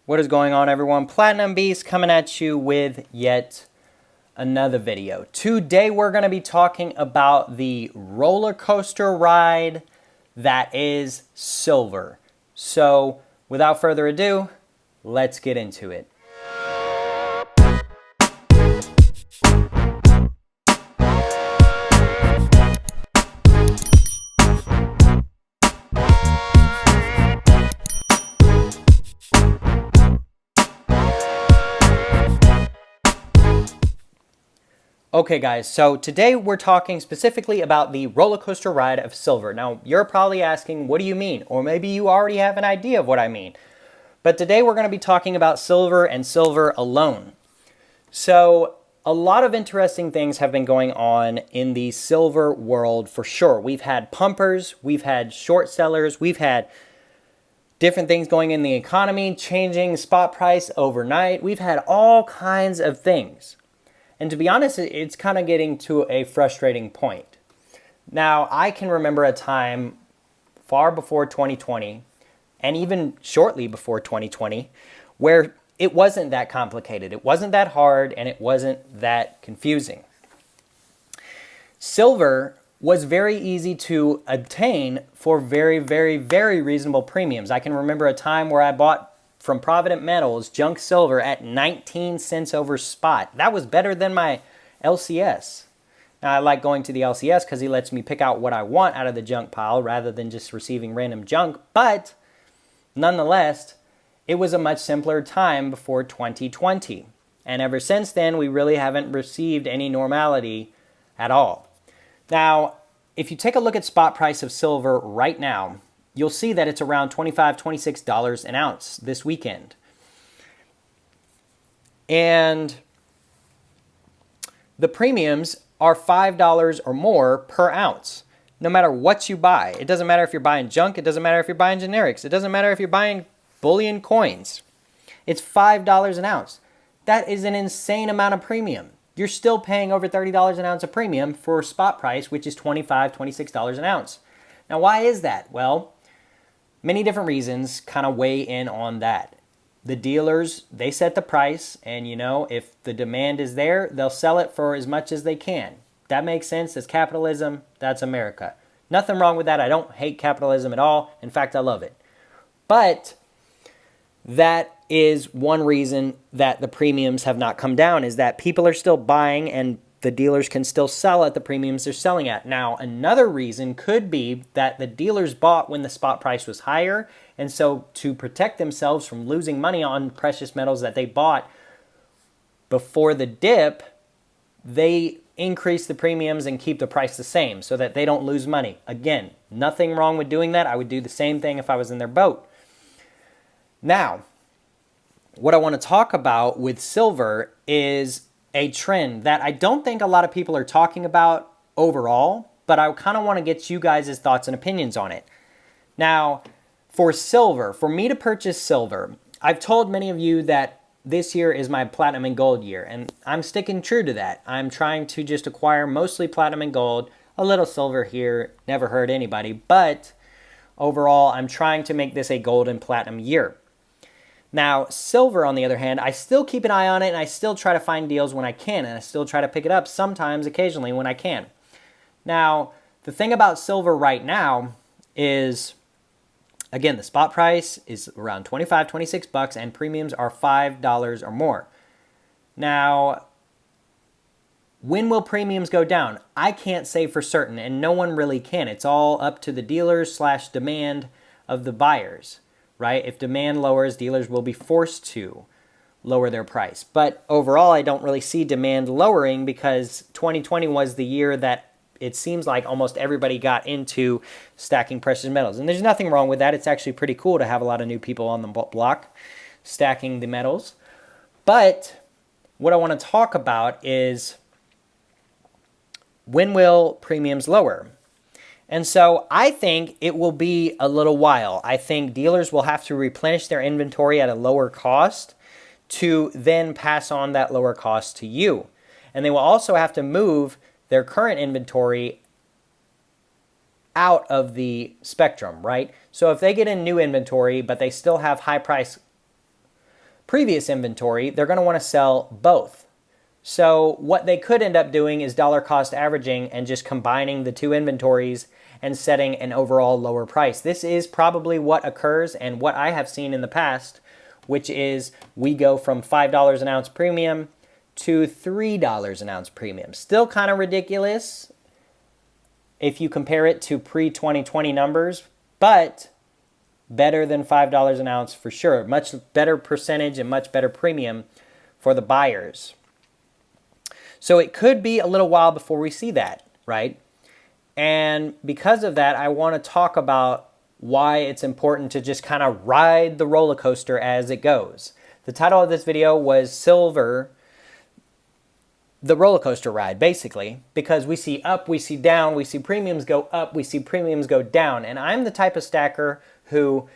What is going on, everyone? Platinum Beast coming at you with yet another video. Today we're going to be talking about the roller coaster ride that is silver. So without further ado, let's get into it. Okay guys, so today we're talking specifically about the roller coaster ride of silver. Now you're probably asking, what do you mean? Or maybe you already have an idea of what I mean. But today we're going to be talking about silver and silver alone. So a lot of interesting things have been going on in the silver world for sure. We've had pumpers, we've had short sellers, we've had different things going in the economy, changing spot price overnight. We've had all kinds of things. And to be honest, it's kind of getting to a frustrating point. Now, I can remember a time far before 2020, and even shortly before 2020, where it wasn't that complicated. It wasn't that hard, and it wasn't that confusing. Silver was very easy to obtain for very, very, very reasonable premiums. I can remember a time where I bought from Provident Metals junk silver at 19 cents over spot. That was better than my LCS. Now, I like going to the LCS because he lets me pick out what I want out of the junk pile rather than just receiving random junk. But nonetheless, it was a much simpler time before 2020. And ever since then, we really haven't received any normality at all. Now, if you take a look at spot price of silver right now, you'll see that it's around $25, $26 an ounce this weekend. And the premiums are $5 or more per ounce, no matter what you buy. It doesn't matter if you're buying junk. It doesn't matter if you're buying generics. It doesn't matter if you're buying bullion coins. It's $5 an ounce. That is an insane amount of premium. You're still paying over $30 an ounce of premium for spot price, which is $25, $26 an ounce. Now, why is that? Well, many different reasons kind of weigh in on that. The dealers, they set the price, and if the demand is there, they'll sell it for as much as they can. That makes sense. That's capitalism. That's America. Nothing wrong with that. I don't hate capitalism at all. In fact, I love it. But that is one reason that the premiums have not come down, is that people are still buying and the dealers can still sell at the premiums they're selling at. Now, another reason could be that the dealers bought when the spot price was higher, and so to protect themselves from losing money on precious metals that they bought before the dip, they increase the premiums and keep the price the same so that they don't lose money. Again, nothing wrong with doing that. I would do the same thing if I was in their boat. Now, what I want to talk about with silver is a trend that I don't think a lot of people are talking about overall, but I kind of want to get you guys' thoughts and opinions on it. Now, for silver, for me to purchase silver, I've told many of you that this year is my platinum and gold year, and I'm sticking true to that. I'm trying to just acquire mostly platinum and gold, a little silver here, never hurt anybody, but overall, I'm trying to make this a gold and platinum year. Now, silver, on the other hand, I still keep an eye on it, and I still try to find deals when I can, and I still try to pick it up sometimes, occasionally, when I can. Now, the thing about silver right now is, again, the spot price is around $25, $26, and premiums are $5 or more. Now, when will premiums go down? I can't say for certain, and no one really can. It's all up to the dealers / demand of the buyers. Right? If demand lowers, dealers will be forced to lower their price. But overall, I don't really see demand lowering because 2020 was the year that it seems like almost everybody got into stacking precious metals. And there's nothing wrong with that. It's actually pretty cool to have a lot of new people on the block stacking the metals. But what I want to talk about is, when will premiums lower? And so I think it will be a little while. I think dealers will have to replenish their inventory at a lower cost to then pass on that lower cost to you. And they will also have to move their current inventory out of the spectrum, right? So if they get in new inventory, but they still have high price previous inventory, they're going to want to sell both. So what they could end up doing is dollar cost averaging and just combining the two inventories and setting an overall lower price. This is probably what occurs and what I have seen in the past, which is we go from $5 an ounce premium to $3 an ounce premium. Still kind of ridiculous if you compare it to pre-2020 numbers, but better than $5 an ounce for sure. Much better percentage and much better premium for the buyers. So it could be a little while before we see that, right? And because of that, I want to talk about why it's important to just kind of ride the roller coaster as it goes. The title of this video was Silver, the roller coaster ride, basically, because we see up, we see down, we see premiums go up, we see premiums go down. And I'm the type of stacker who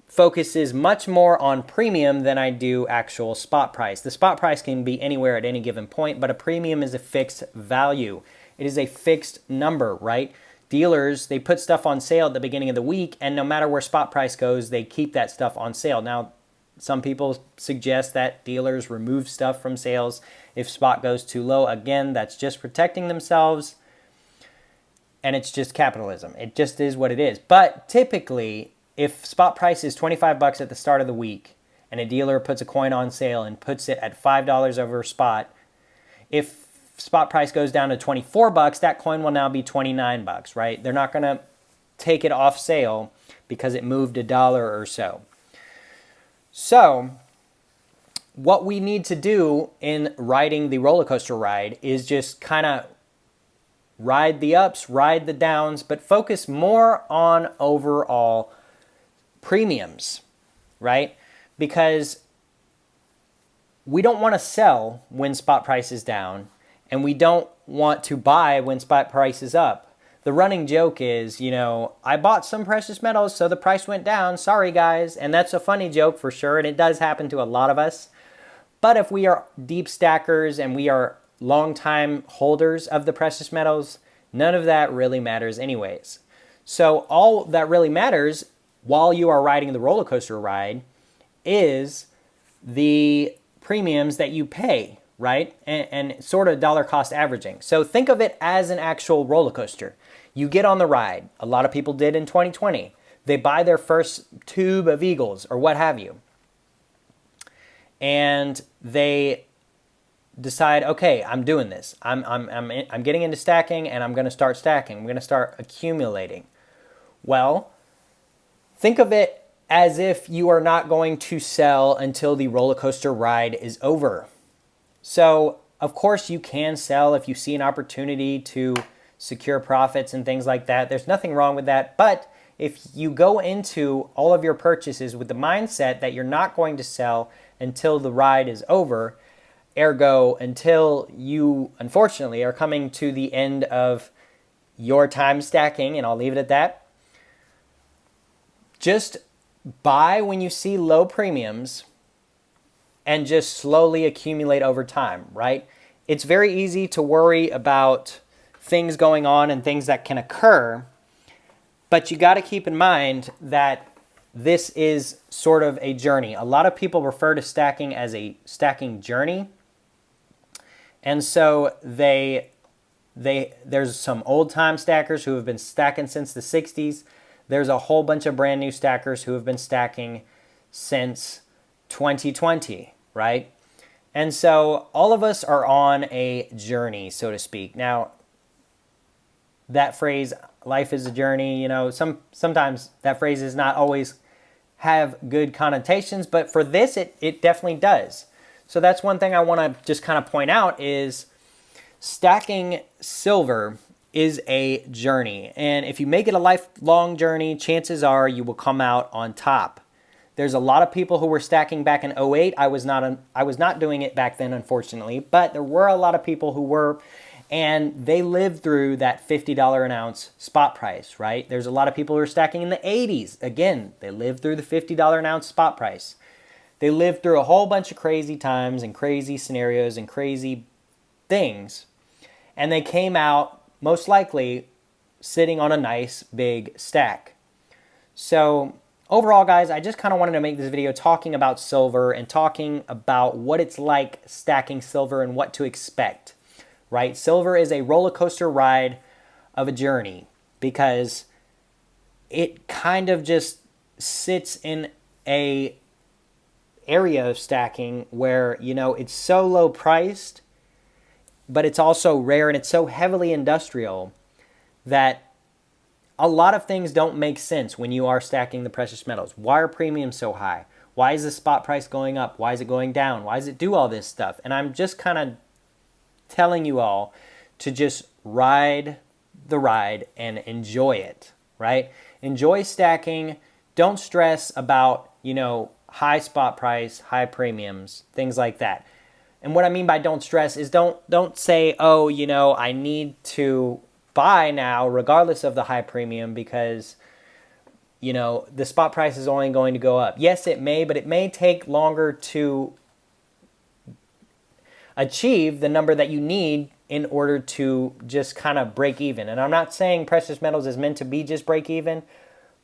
focuses much more on premium than I do actual spot price. The spot price can be anywhere at any given point, but a premium is a fixed value. It is a fixed number, right? Dealers, they put stuff on sale at the beginning of the week, and no matter where spot price goes, they keep that stuff on sale. Now, some people suggest that dealers remove stuff from sales if spot goes too low. Again, that's just protecting themselves, and it's just capitalism. It just is what it is. But typically, if spot price is 25 bucks at the start of the week, and a dealer puts a coin on sale and puts it at $5 over spot, if spot price goes down to 24 bucks, that coin will now be 29 bucks, right? They're not going to take it off sale because it moved $1 or so. So what we need to do in riding the roller coaster ride is just kind of ride the ups, ride the downs, but focus more on overall premiums, right? Because we don't want to sell when spot price is down, and we don't want to buy when spot price is up. The running joke is, I bought some precious metals, so the price went down. Sorry, guys. And that's a funny joke for sure, and it does happen to a lot of us. But if we are deep stackers and we are long-time holders of the precious metals, none of that really matters anyways. So all that really matters while you are riding the roller coaster ride is the premiums that you pay, right? And sort of dollar cost averaging. So think of it as an actual roller coaster. You get on the ride. A lot of people did in 2020. They buy their first tube of Eagles or what have you. And they decide, okay, I'm doing this. I'm getting into stacking, and I'm going to start stacking. I'm going to start accumulating. Well, think of it as if you are not going to sell until the roller coaster ride is over. So, of course, you can sell if you see an opportunity to secure profits and things like that. There's nothing wrong with that. But if you go into all of your purchases with the mindset that you're not going to sell until the ride is over, ergo, until you, unfortunately, are coming to the end of your time stacking, and I'll leave it at that, just buy when you see low premiums and just slowly accumulate over time, right? It's very easy to worry about things going on and things that can occur, but you got to keep in mind that this is sort of a journey. A lot of people refer to stacking as a stacking journey. And so there's some old-time stackers who have been stacking since the 60s. There's a whole bunch of brand new stackers who have been stacking since 2020, right? And so all of us are on a journey, so to speak. Now, that phrase, life is a journey, sometimes that phrase does not always have good connotations, but for this, it definitely does. So that's one thing I want to just kind of point out is stacking silver is a journey. And if you make it a lifelong journey, chances are you will come out on top. There's a lot of people who were stacking back in '08. I was not doing it back then, unfortunately, but there were a lot of people who were, and they lived through that $50 an ounce spot price, right? There's a lot of people who are stacking in the '80s. Again, they lived through the $50 an ounce spot price. They lived through a whole bunch of crazy times and crazy scenarios and crazy things, and they came out most likely sitting on a nice big stack. So overall, guys, I just kind of wanted to make this video talking about silver and talking about what it's like stacking silver and what to expect, right? Silver is a roller coaster ride of a journey because it kind of just sits in a area of stacking where, you know, it's so low priced, but it's also rare and it's so heavily industrial that a lot of things don't make sense when you are stacking the precious metals. Why are premiums so high? Why is the spot price going up? Why is it going down? Why does it do all this stuff? And I'm just kind of telling you all to just ride the ride and enjoy it, right? Enjoy stacking. Don't stress about, you know, high spot price, high premiums, things like that. And what I mean by don't stress is don't say, oh, you know, I need to buy now regardless of the high premium because, you know, the spot price is only going to go up. Yes, it may, but it may take longer to achieve the number that you need in order to just kind of break even. And I'm not saying precious metals is meant to be just break even,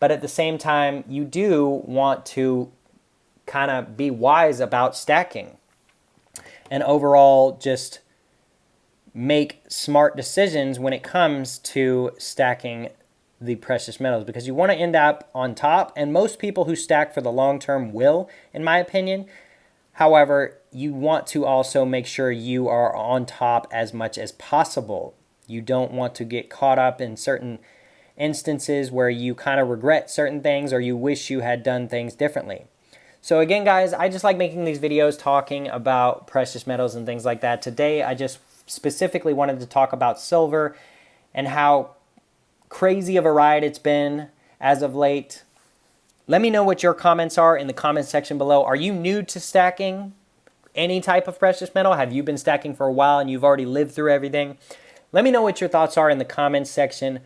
but at the same time, you do want to kind of be wise about stacking and overall just make smart decisions when it comes to stacking the precious metals, because you want to end up on top, and most people who stack for the long term will, in my opinion. However, you want to also make sure you are on top as much as possible. You don't want to get caught up in certain instances where you kind of regret certain things or you wish you had done things differently. So again, guys, I just like making these videos talking about precious metals and things like that. Today, I just specifically wanted to talk about silver and how crazy of a ride it's been as of late. Let me know what your comments are in the comment section below. Are you new to stacking any type of precious metal? Have you been stacking for a while and you've already lived through everything? Let me know what your thoughts are in the comments section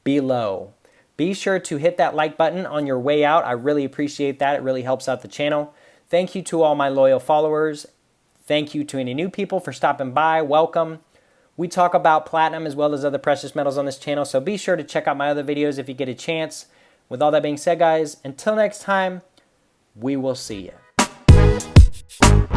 below. Be sure to hit that like button on your way out. I really appreciate that. It really helps out the channel. Thank you to all my loyal followers. Thank you to any new people for stopping by. Welcome. We talk about platinum as well as other precious metals on this channel, so be sure to check out my other videos if you get a chance. With all that being said, guys, until next time, we will see you.